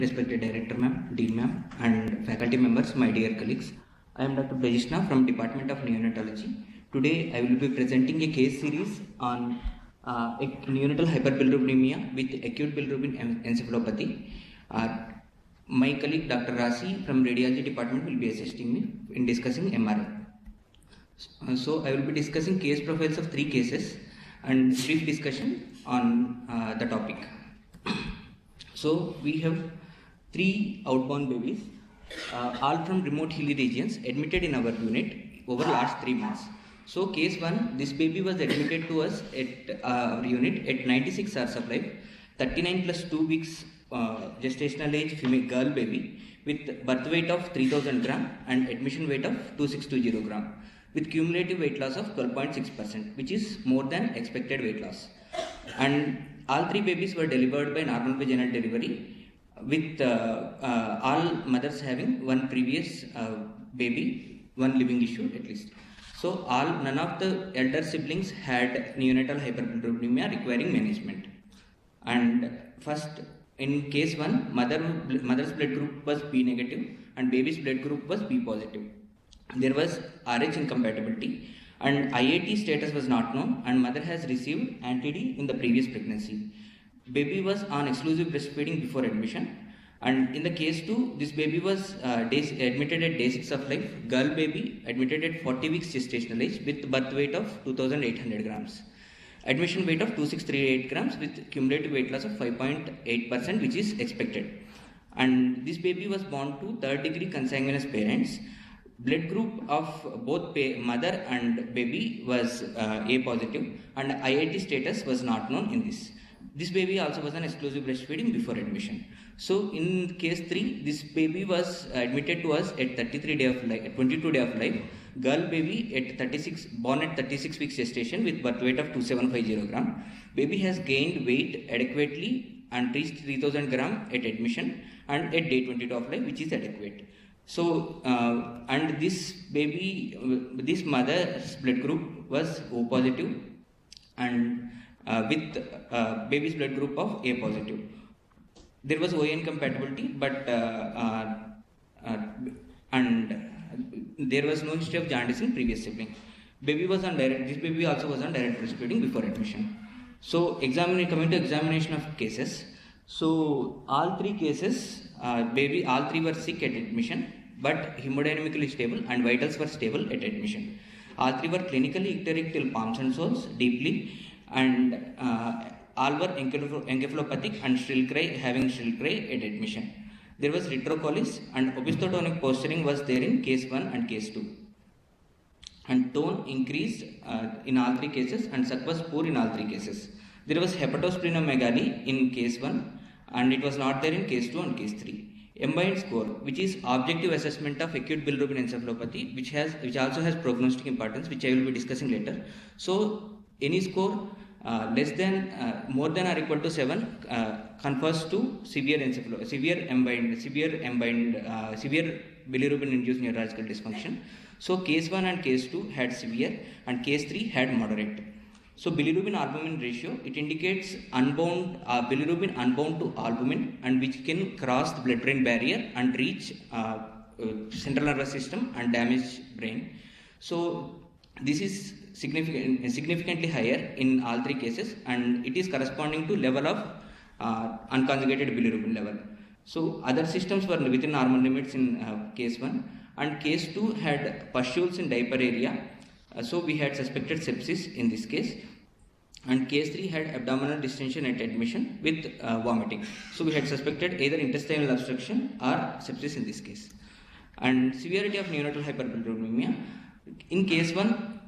Respected Director Ma'am, Dean Ma'am, and faculty members, my dear colleagues. I am Dr. Brajishna from Department of Neonatology. Today I will be presenting a case series on neonatal hyperbilirubinemia with acute bilirubin encephalopathy. My colleague Dr. Rasi from Radiology Department will be assisting me in discussing MRI. So I will be discussing case profiles of 3 cases and brief discussion on the topic. So we have 3 outbound babies, all from remote hilly regions, admitted in our unit over last 3 months. So case 1, this baby was admitted to us at our unit at 96 hours of life, 39 plus 2 weeks gestational age female girl baby with birth weight of 3000 gram and admission weight of 2620 gram with cumulative weight loss of 12.6%, which is more than expected weight loss. And all 3 babies were delivered by normal vaginal delivery with all mothers having one previous baby, one living issue at least. So none of the elder siblings had neonatal hyperbilirubinemia requiring management. And first, in case 1, mother's blood group was B negative and baby's blood group was B positive. There was RH incompatibility and IAT status was not known, and mother has received anti-D in the previous pregnancy. Baby was on exclusive breastfeeding before admission, and in the case 2, this baby was admitted at day 6 of life, girl baby admitted at 40 weeks gestational age with birth weight of 2800 grams. Admission weight of 2638 grams with cumulative weight loss of 5.8%, which is expected. And this baby was born to 3rd degree consanguineous parents. Blood group of both mother and baby was A positive, and IIT status was not known in this. This baby also was on exclusive breastfeeding before admission. So in case 3, this baby was admitted to us at 22 day of life, girl baby born at 36 weeks gestation with birth weight of 2750 gram. Baby has gained weight adequately and reached 3000 gram at admission and at day 22 of life, which is adequate. So, and this mother's blood group was O positive and with baby's blood group of A positive. There was OA incompatibility, but and there was no history of jaundice in previous sibling. This baby also was on direct breastfeeding before admission. So, coming to examination of cases. So, all 3 cases, all 3 were sick at admission, but hemodynamically stable and vitals were stable at admission. All 3 were clinically icteric till palms and soles deeply, and all were encephalopathic and having shrill cry at admission. There was retrocolis and opistotonic posturing was there in case 1 and case 2. And tone increased in all 3 cases and suck was poor in all 3 cases. There was hepatosplenomegaly in case 1 and it was not there in case 2 and case 3. Embine score, which is objective assessment of acute bilirubin encephalopathy, which also has prognostic importance, which I will be discussing later. So any score more than or equal to 7 confers to severe bilirubin induced neurological dysfunction. So case 1 and case 2 had severe and case 3 had moderate. So bilirubin albumin ratio, it indicates bilirubin unbound to albumin and which can cross the blood-brain barrier and reach central nervous system and damage brain. So this is significantly higher in all 3 cases, and it is corresponding to level of unconjugated bilirubin level. So other systems were within normal limits in case 1, and case 2 had pustules in diaper area. So we had suspected sepsis in this case, and case 3 had abdominal distension at admission with vomiting. So we had suspected either intestinal obstruction or sepsis in this case. And severity of neonatal hyperbilirubinemia. In case 1,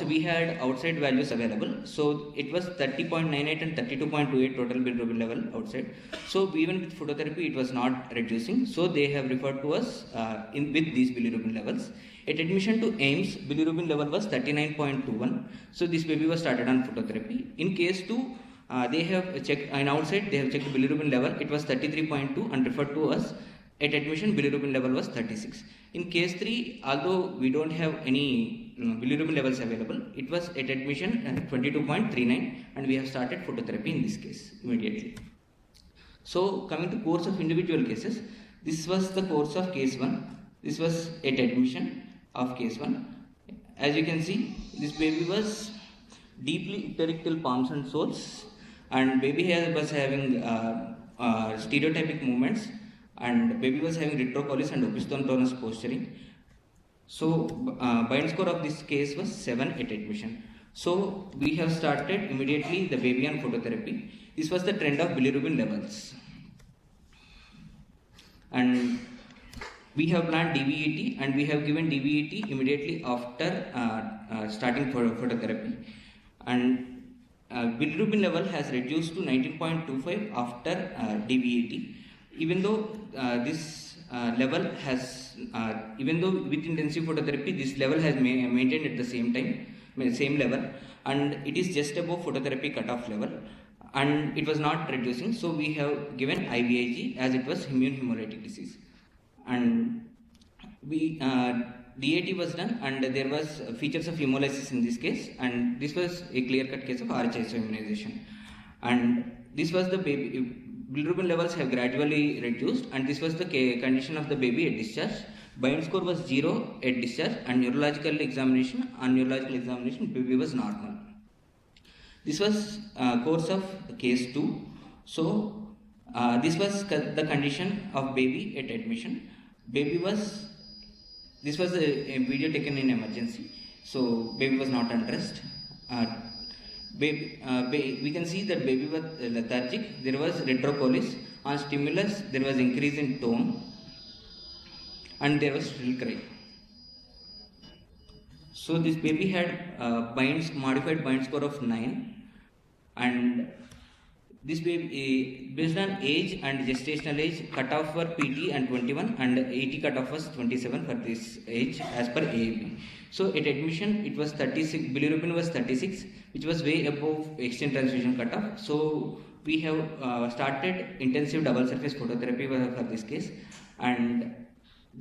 we had outside values available. So it was 30.98 and 32.28 total bilirubin level outside. So even with phototherapy, it was not reducing. So they have referred to us with these bilirubin levels. At admission to AIMS, bilirubin level was 39.21. So this baby was started on phototherapy. In case 2, they have checked, and outside they have checked bilirubin level. It was 33.2 and referred to us. At admission, bilirubin level was 36. In case 3, although we don't have any bilirubin levels available, it was at admission 22.39, and we have started phototherapy in this case immediately. So coming to course of individual cases, this was the course of case 1. This was at admission of case 1. As you can see, this baby was deeply icteric till palms and soles, and baby was having stereotypic movements, and baby was having retrocolis and opisthostonous posturing. So bind score of this case was 7 at admission. So we have started immediately the baby on phototherapy. This was the trend of bilirubin levels, and we have planned DVET, and we have given DVET immediately after starting phototherapy, and bilirubin level has reduced to 19.25 after DVET. Even though this level has, even though with intensive phototherapy this level has maintained at the same level, and it is just above phototherapy cutoff level, and it was not reducing, so we have given IVIG as it was immune hemolytic disease. And we DAT was done, and there was features of hemolysis in this case, and this was a clear-cut case of RHISO immunization. And this was the baby, bilirubin levels have gradually reduced, and this was the condition of the baby at discharge. Bind score was 0 at discharge, and on neurological examination baby was normal. This was course of case 2. So this was the condition of baby at admission. This was a video taken in emergency, so baby was not undressed. We can see that baby was lethargic. There was retrocolis. On stimulus, there was increase in tone, and there was shrill cry. So this baby had modified bind score of 9, and this baby, based on age and gestational age, cutoff for PT and 21, and AT cutoff was 27 for this age as per AAP. So at admission, it was 36, bilirubin was 36, which was way above exchange transfusion cutoff. So we have started intensive double surface phototherapy for this case, and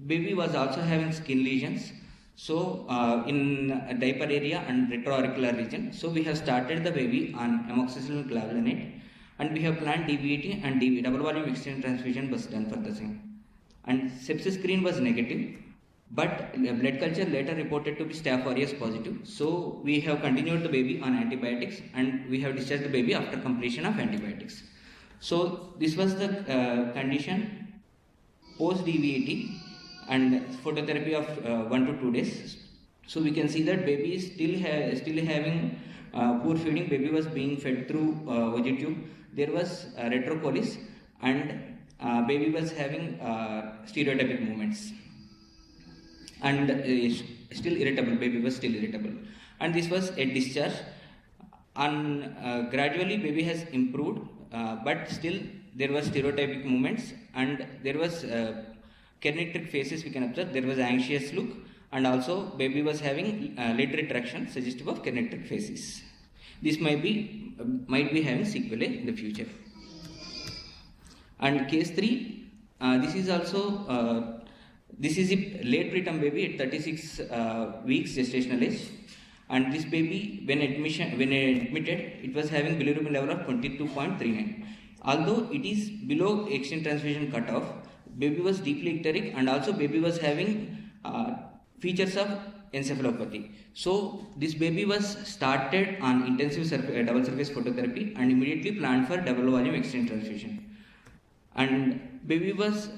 baby was also having skin lesions. So in diaper area and retroauricular region. So we have started the baby on amoxicillin clavulanate, and we have planned DVET, and double volume exchange transfusion was done for the same. And sepsis screen was negative, but blood culture later reported to be Staph aureus positive. So we have continued the baby on antibiotics, and we have discharged the baby after completion of antibiotics. So this was the condition post DVET and phototherapy of 1 to 2 days. So we can see that baby is still having poor feeding. Baby was being fed through OG tube. There was retrocolis, and baby was having stereotypic movements, and still irritable. Baby was still irritable, and this was at discharge. And gradually baby has improved, but still there was stereotypic movements, and there was kernicteric faces we can observe. There was anxious look, and also baby was having lid retraction suggestive of kernicteric faces. This might be having sequelae in the future. And case 3, this is also this is a late preterm baby at 36 weeks gestational age, and this baby when admitted, it was having bilirubin level of 22.39. Although it is below exchange transfusion cutoff, baby was deeply icteric, and also baby was having features of encephalopathy. So this baby was started on intensive double surface phototherapy and immediately planned for double volume exchange transfusion. And baby was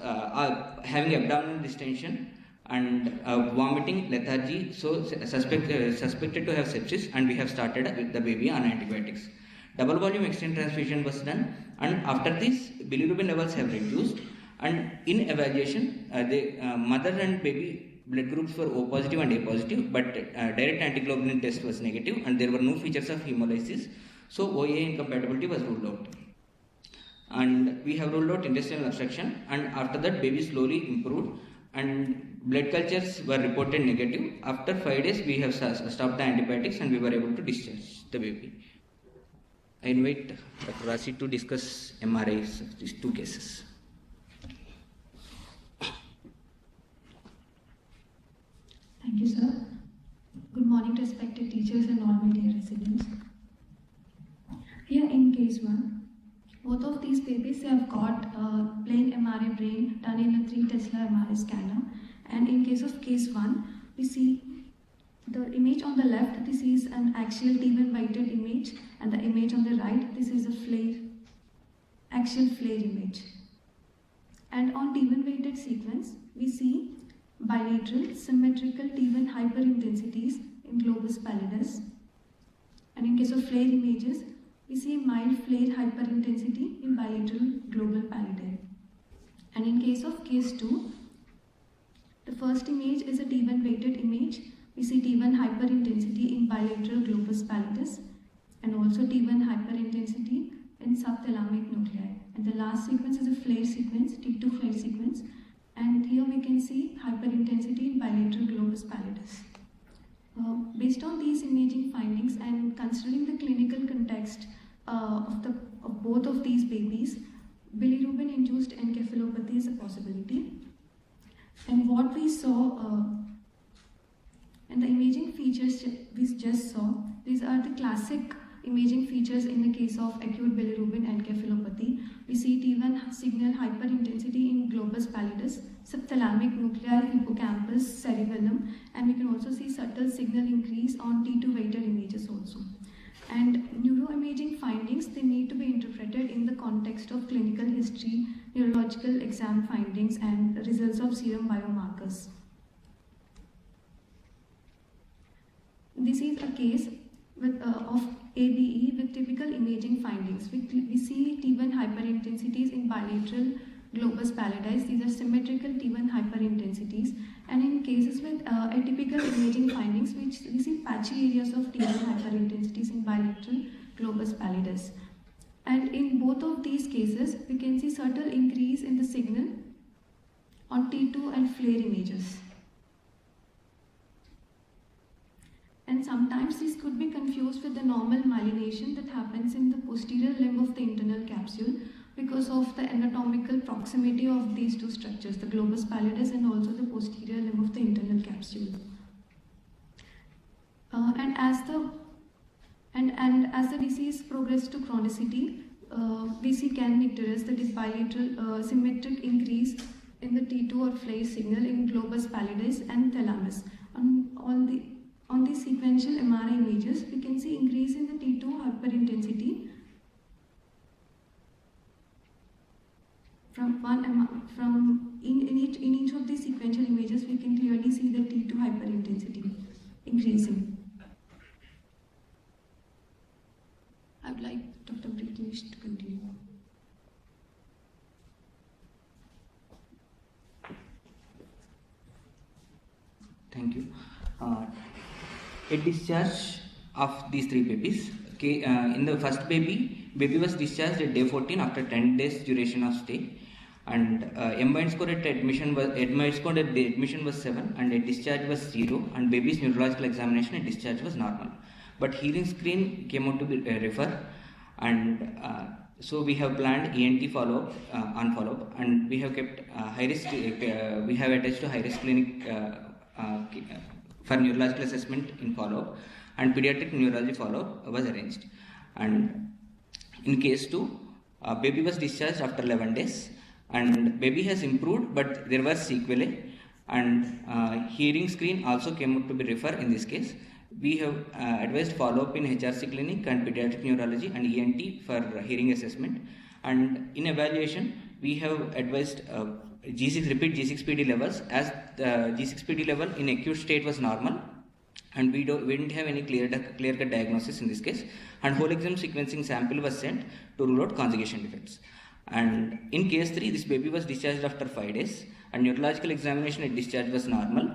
having abdominal distension and vomiting, lethargy, so suspected to have sepsis, and we have started with the baby on antibiotics. Double volume exchange transfusion was done, and after this bilirubin levels have reduced, and in evaluation the mother and baby blood groups were O positive and A positive, but direct antiglobulin test was negative, and there were no features of hemolysis, so OA incompatibility was ruled out. And we have ruled out intestinal obstruction, and after that baby slowly improved, and blood cultures were reported negative. After 5 days we have stopped the antibiotics, and we were able to discharge the baby. I invite Dr. Rasi to discuss MRIs of these 2 cases. Thank you, sir. Good morning, respected teachers and all my dear residents. Here in case 1, both of these babies cases, they have got plain MRI brain done in a 3 Tesla MRI scanner. And in case of case 1, we see the image on the left, this is an axial T1 weighted image, and the image on the right, this is a axial flare image. And on T1 weighted sequence, we see bilateral symmetrical T1 hyperintensities in globus pallidus. And in case of flare images, we see mild flare hyperintensity in bilateral global pallidi. And in case 2, the first image is a T1 weighted image. We see T1 hyperintensity in bilateral globus pallidus and also T1 hyperintensity in subthalamic nuclei. And the last sequence is a flare sequence, T2 flare sequence. And here we can see hyperintensity in bilateral globus pallidus. Based on these imaging findings and considering the clinical context of both of these babies, bilirubin-induced encephalopathy is a possibility. And what we saw and the imaging features we just saw, these are the classic imaging features in the case of acute bilirubin encephalopathy. We see T1 signal hyperintensity in globus pallidus, subthalamic nuclei, hippocampus, cerebellum, and we can also see subtle signal increase on T2 weighted images also. And neuroimaging findings, they need to be interpreted in the context of clinical history, neurological exam findings, and results of serum biomarkers. This is a case of ABE with typical imaging findings. We see T1 hyperintensities in bilateral globus pallidus. These are symmetrical T1 hyperintensities. And in cases with atypical imaging findings, we see patchy areas of T1 hyperintensities in bilateral globus pallidus. And in both of these cases, we can see subtle increase in the signal on T2 and flare images. And sometimes this could be confused with the normal myelination that happens in the posterior limb of the internal capsule because of the anatomical proximity of these two structures, the globus pallidus and also the posterior limb of the internal capsule. And as the disease progresses to chronicity, we see Candida icterus, that is bilateral symmetric increase in the T2 or flare signal in globus pallidus and thalamus. On the sequential MRI images, we can see increase in the T2 hyperintensity in each of these sequential images. We can clearly see the T2 hyperintensity increasing. I would like Dr. British to continue. Thank you. A discharge of these 3 babies. Okay, in the first baby was discharged at day 14 after 10 days duration of stay, and M-bind score at admission was 7, and at discharge was 0, and baby's neurological examination at discharge was normal. But hearing screen came out to be refer, and so we have planned ENT follow-up on follow-up, and we have kept high risk. We have attached to high risk clinic for neurological assessment in follow-up, and pediatric neurology follow-up was arranged. And in case 2, baby was discharged after 11 days, and baby has improved, but there was sequelae, and hearing screen also came out to be refer in this case. We have advised follow-up in HRC clinic and pediatric neurology and ENT for hearing assessment, and in evaluation we have advised repeat G6PD levels, as the G6PD level in acute state was normal, and we didn't have any clear-cut diagnosis in this case, and whole exome sequencing sample was sent to rule out conjugation defects. And in case 3, this baby was discharged after 5 days, and neurological examination at discharge was normal,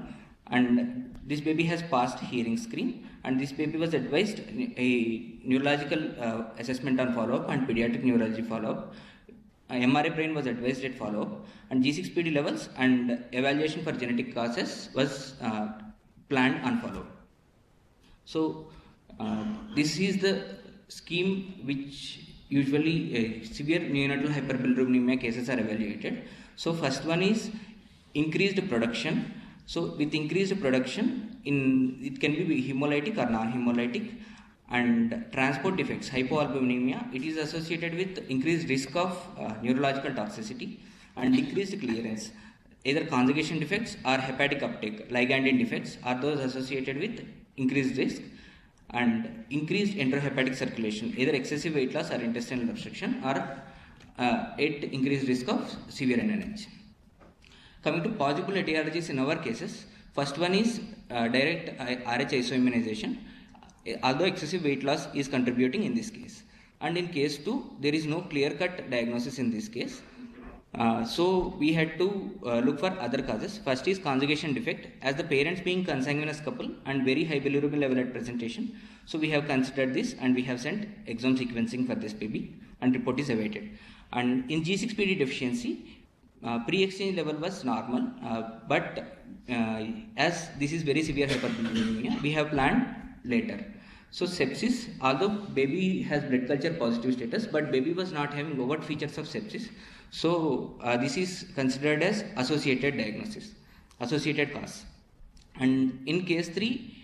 and this baby has passed hearing screen, and this baby was advised a neurological assessment on follow-up and pediatric neurology follow-up. MRI brain was advised at follow-up, and G6PD levels and evaluation for genetic causes was planned on follow-up. So this is the scheme which usually severe neonatal hyperbilirubinemia cases are evaluated. So first one is increased production. So with increased production, it can be hemolytic or non-hemolytic, And transport defects, hypoalbuminemia, it is associated with increased risk of neurological toxicity and decreased clearance. Either conjugation defects or hepatic uptake, ligandin defects are those associated with increased risk, and increased enterohepatic circulation, either excessive weight loss or intestinal obstruction, or at increased risk of severe NNH. Coming to possible etiologies in our cases, first one is direct RH isoimmunization, although excessive weight loss is contributing in this case. And in case 2, there is no clear-cut diagnosis in this case. So we had to look for other causes. First is conjugation defect, as the parents being consanguineous couple and very high bilirubin level at presentation. So we have considered this and we have sent exome sequencing for this baby and report is awaited. And in G6PD deficiency, pre-exchange level was normal, but as this is very severe hyperbilirubinemia, we have planned later. So sepsis, although baby has blood culture positive status, but baby was not having overt features of sepsis. So this is considered as associated diagnosis, associated cause. And in case 3,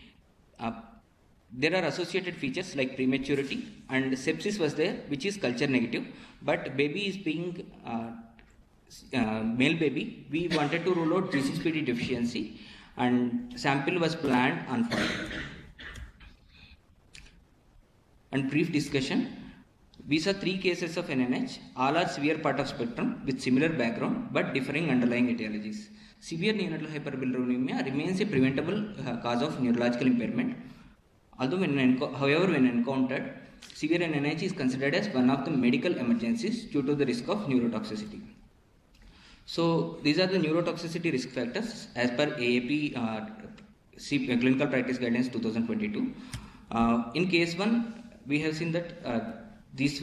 there are associated features like prematurity, and sepsis was there, which is culture negative, but baby is being male baby. We wanted to rule out G6PD deficiency, and sample was planned on file. And brief discussion. We saw 3 cases of NNH. All are severe part of spectrum with similar background but differing underlying etiologies. Severe neonatal hyperbilirubinemia remains a preventable cause of neurological impairment. Although however, when encountered, severe NNH is considered as one of the medical emergencies due to the risk of neurotoxicity. So these are the neurotoxicity risk factors as per AAP Clinical Practice Guidance 2022. In case 1, we have seen that this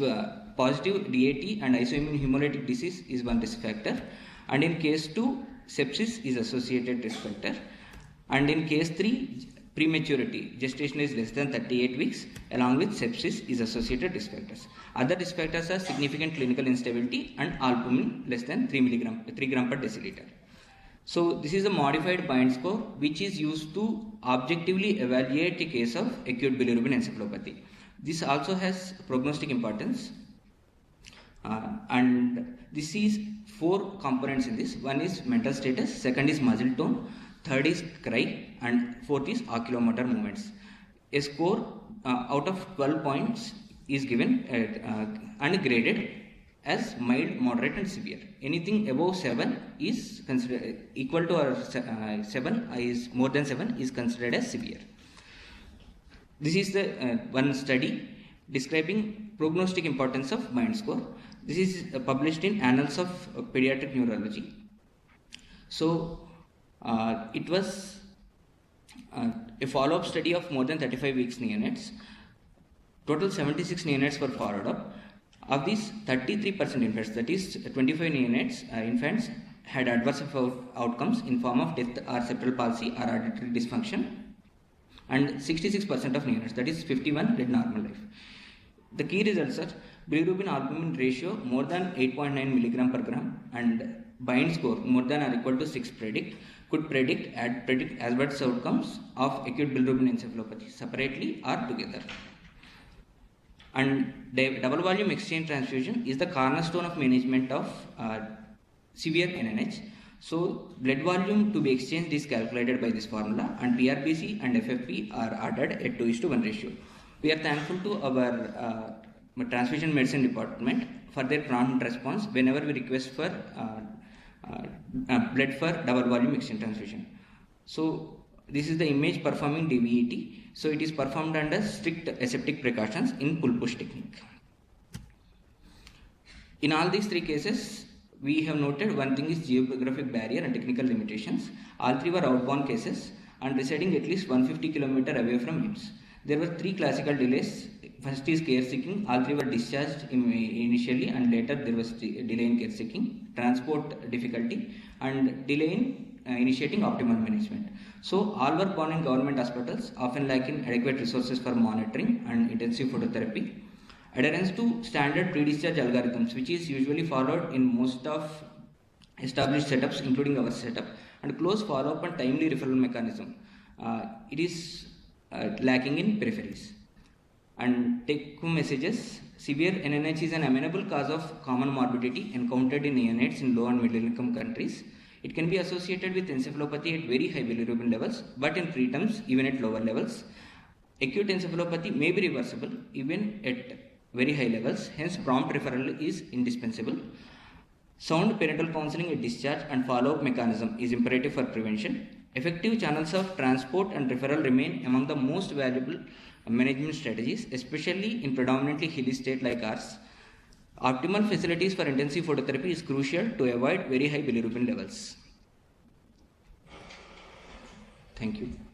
positive DAT and isoimmune hemolytic disease is one risk factor, and in case 2, sepsis is associated risk factor, and in case 3, prematurity, gestation is less than 38 weeks, along with sepsis is associated risk factors. Other risk factors are significant clinical instability and albumin less than 3 gram per deciliter. So this is a modified Bind score which is used to objectively evaluate a case of acute bilirubin encephalopathy. This also has prognostic importance, and this is 4 components in this. One is mental status, second is muscle tone, third is cry, and fourth is oculomotor movements. A score out of 12 points is given and graded as mild, moderate and severe. Anything above 7 is considered equal to or 7 is more than 7 is considered as severe. This is the one study describing prognostic importance of Bind score. This is published in Annals of Pediatric Neurology. So it was a follow-up study of more than 35 weeks neonates. Total 76 neonates were followed up. Of these, 33% infants, that is 25 neonates, infants had adverse outcomes in form of death or cerebral palsy or auditory dysfunction, and 66% of neonates, that is 51, led normal life. The key results are bilirubin albumin ratio more than 8.9 mg per gram and Bind score more than or equal to 6 could predict adverse outcomes of acute bilirubin encephalopathy separately or together. And double volume exchange transfusion is the cornerstone of management of severe NNH. So blood volume to be exchanged is calculated by this formula, and PRBC and FFP are added at 2:1 ratio. We are thankful to our transfusion medicine department for their prompt response whenever we request for blood for double volume exchange transfusion. So this is the image performing DVET. So it is performed under strict aseptic precautions in pull-push technique. In all these 3 cases, we have noted one thing is geographic barrier and technical limitations. All 3 were outbound cases and residing at least 150 km away from IMS. There were 3 classical delays. First is care seeking. All 3 were discharged initially, and later there was delay in care seeking, transport difficulty, and delay in initiating optimal management. So all were born in government hospitals, often lacking adequate resources for monitoring and intensive phototherapy. Adherence to standard pre-discharge algorithms, which is usually followed in most of established setups, including our setup, and close follow-up and timely referral mechanism. It is lacking in peripheries. And take-home messages. Severe NNH is an amenable cause of common morbidity encountered in neonates in low and middle income countries. It can be associated with encephalopathy at very high bilirubin levels, but in preterms even at lower levels. Acute encephalopathy may be reversible even at very high levels, hence prompt referral is indispensable. Sound parental counseling at discharge and follow-up mechanism is imperative for prevention. Effective channels of transport and referral remain among the most valuable management strategies, especially in predominantly hilly state like ours. Optimal facilities for intensive phototherapy is crucial to avoid very high bilirubin levels. Thank you.